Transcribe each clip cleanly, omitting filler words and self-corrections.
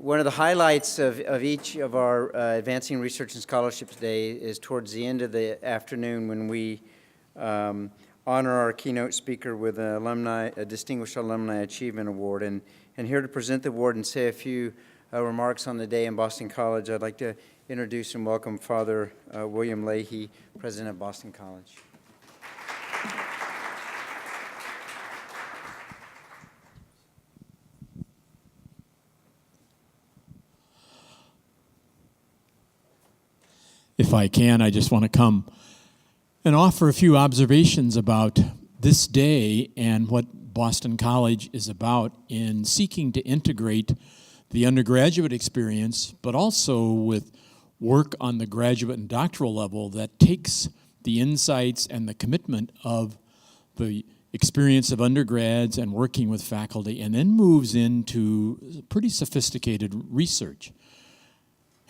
One of the highlights of each of our Advancing Research and Scholarships Day is towards the end of the afternoon when we honor our keynote speaker with a Distinguished Alumni Achievement Award. And here to present the award and say a few remarks on the day in Boston College, I'd like to introduce and welcome Father William Leahy, President of Boston College. If I can, I just want to come and offer a few observations about this day and what Boston College is about in seeking to integrate the undergraduate experience, but also with work on the graduate and doctoral level that takes the insights and the commitment of the experience of undergrads and working with faculty and then moves into pretty sophisticated research.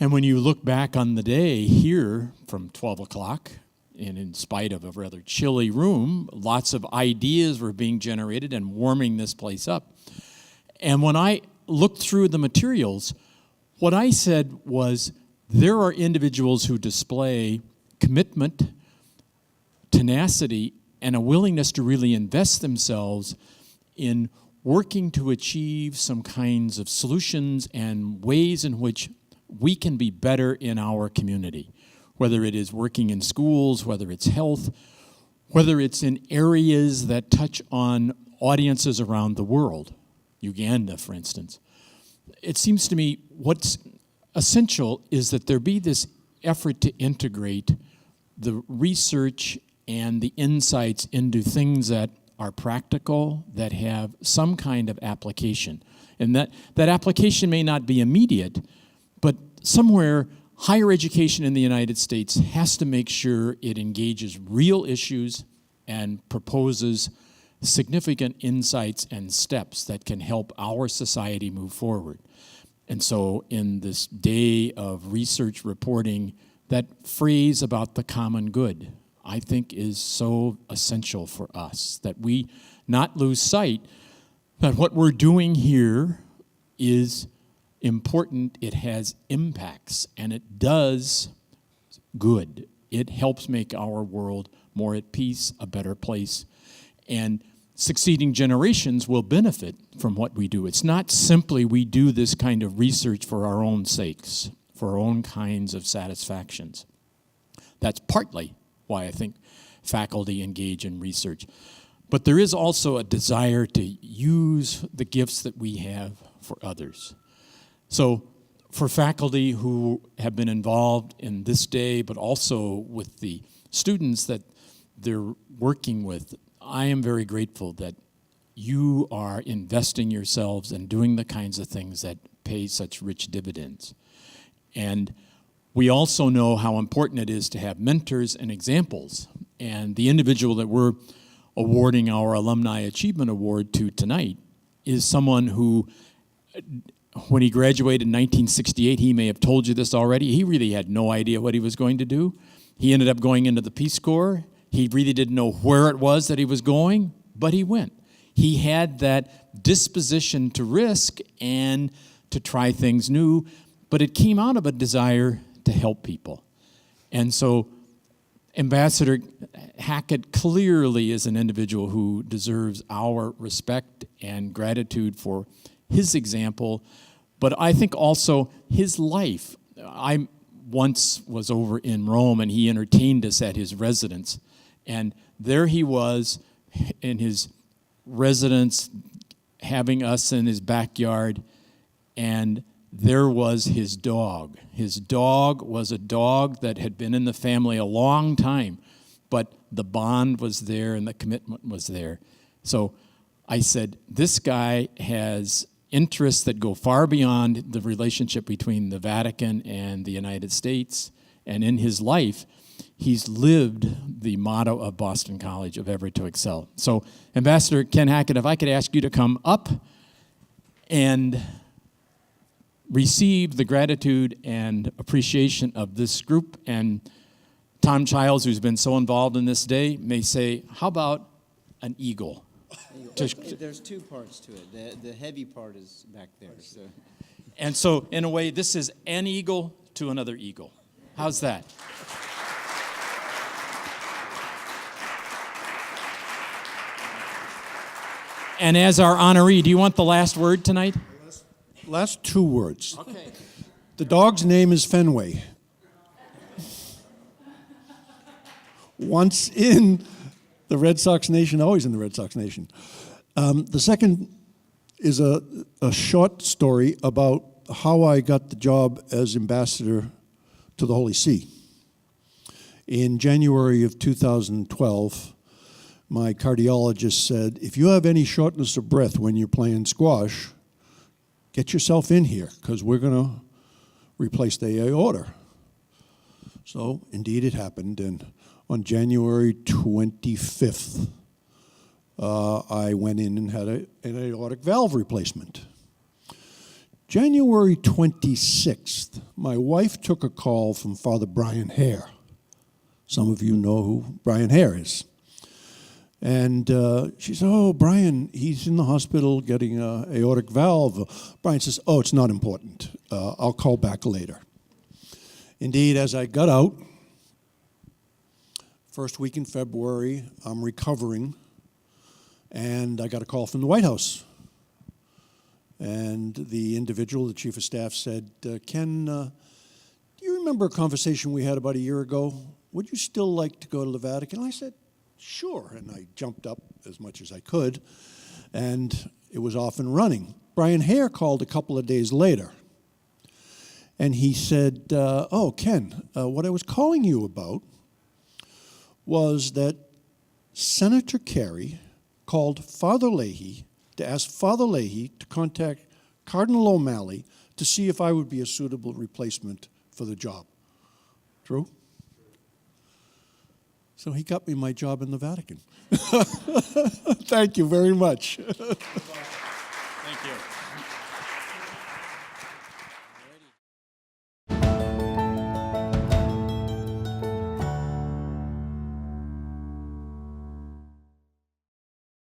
And when you look back on the day here from 12 o'clock, and in spite of a rather chilly room, lots of ideas were being generated and warming this place up. And when I looked through the materials, what I said was there are individuals who display commitment, tenacity, and a willingness to really invest themselves in working to achieve some kinds of solutions and ways in which we can be better in our community, whether it is working in schools, whether it's health, whether it's in areas that touch on audiences around the world, Uganda, for instance. It seems to me what's essential is that there be this effort to integrate the research and the insights into things that are practical, that have some kind of application. And that application may not be immediate, but somewhere, higher education in the United States has to make sure it engages real issues and proposes significant insights and steps that can help our society move forward. And so in this day of research reporting, that phrase about the common good, I think is so essential for us, that we not lose sight that what we're doing here is important, it has impacts, and it does good. It helps make our world more at peace, a better place, and succeeding generations will benefit from what we do. It's not simply we do this kind of research for our own sakes, for our own kinds of satisfactions. That's partly why I think faculty engage in research. But there is also a desire to use the gifts that we have for others. So for faculty who have been involved in this day, but also with the students that they're working with, I am very grateful that you are investing yourselves and doing the kinds of things that pay such rich dividends. And we also know how important it is to have mentors and examples. And the individual that we're awarding our Alumni Achievement Award to tonight is someone who, when he graduated in 1968, he may have told you this already, he really had no idea what he was going to do. He ended up going into the Peace Corps. He really didn't know where it was that he was going, but he went. He had that disposition to risk and to try things new, but it came out of a desire to help people. And so Ambassador Hackett clearly is an individual who deserves our respect and gratitude for his example, but I think also his life. I once was over in Rome and he entertained us at his residence, and there he was in his residence having us in his backyard, and there was his dog. His dog was a dog that had been in the family a long time, but the bond was there and the commitment was there. So I said, this guy has interests that go far beyond the relationship between the Vatican and the United States. And in his life, he's lived the motto of Boston College of ever to excel. So Ambassador Ken Hackett, if I could ask you to come up and receive the gratitude and appreciation of this group. And Tom Childs, who's been so involved in this day, may say, how about an eagle? There's two parts to it. The heavy part is back there. So. And so, in a way, this is an eagle to another eagle. How's that? And as our honoree, do you want the last word tonight? Last 2 words. Okay. The dog's name is Fenway. Once in the Red Sox Nation, always in the Red Sox Nation. The second is a short story about how I got the job as ambassador to the Holy See. In January of 2012, my cardiologist said, if you have any shortness of breath when you're playing squash, get yourself in here, because we're going to replace the aorta. So, indeed, it happened, and on January 25th, I went in and had an aortic valve replacement. January 26th, my wife took a call from Father Brian Hare. Some of you know who Brian Hare is. And she said, oh, Brian, he's in the hospital getting an aortic valve. Brian says, oh, it's not important. I'll call back later. Indeed, as I got out, first week in February, I'm recovering, and I got a call from the White House. And the individual, the chief of staff, said, Ken, do you remember a conversation we had about a year ago? Would you still like to go to the Vatican? I said, sure. And I jumped up as much as I could, and it was off and running. Brian Hare called a couple of days later, and he said, oh, Ken, what I was calling you about was that Senator Kerry called Father Leahy to ask Father Leahy to contact Cardinal O'Malley to see if I would be a suitable replacement for the job. True? So he got me my job in the Vatican. Thank you very much. Thank you.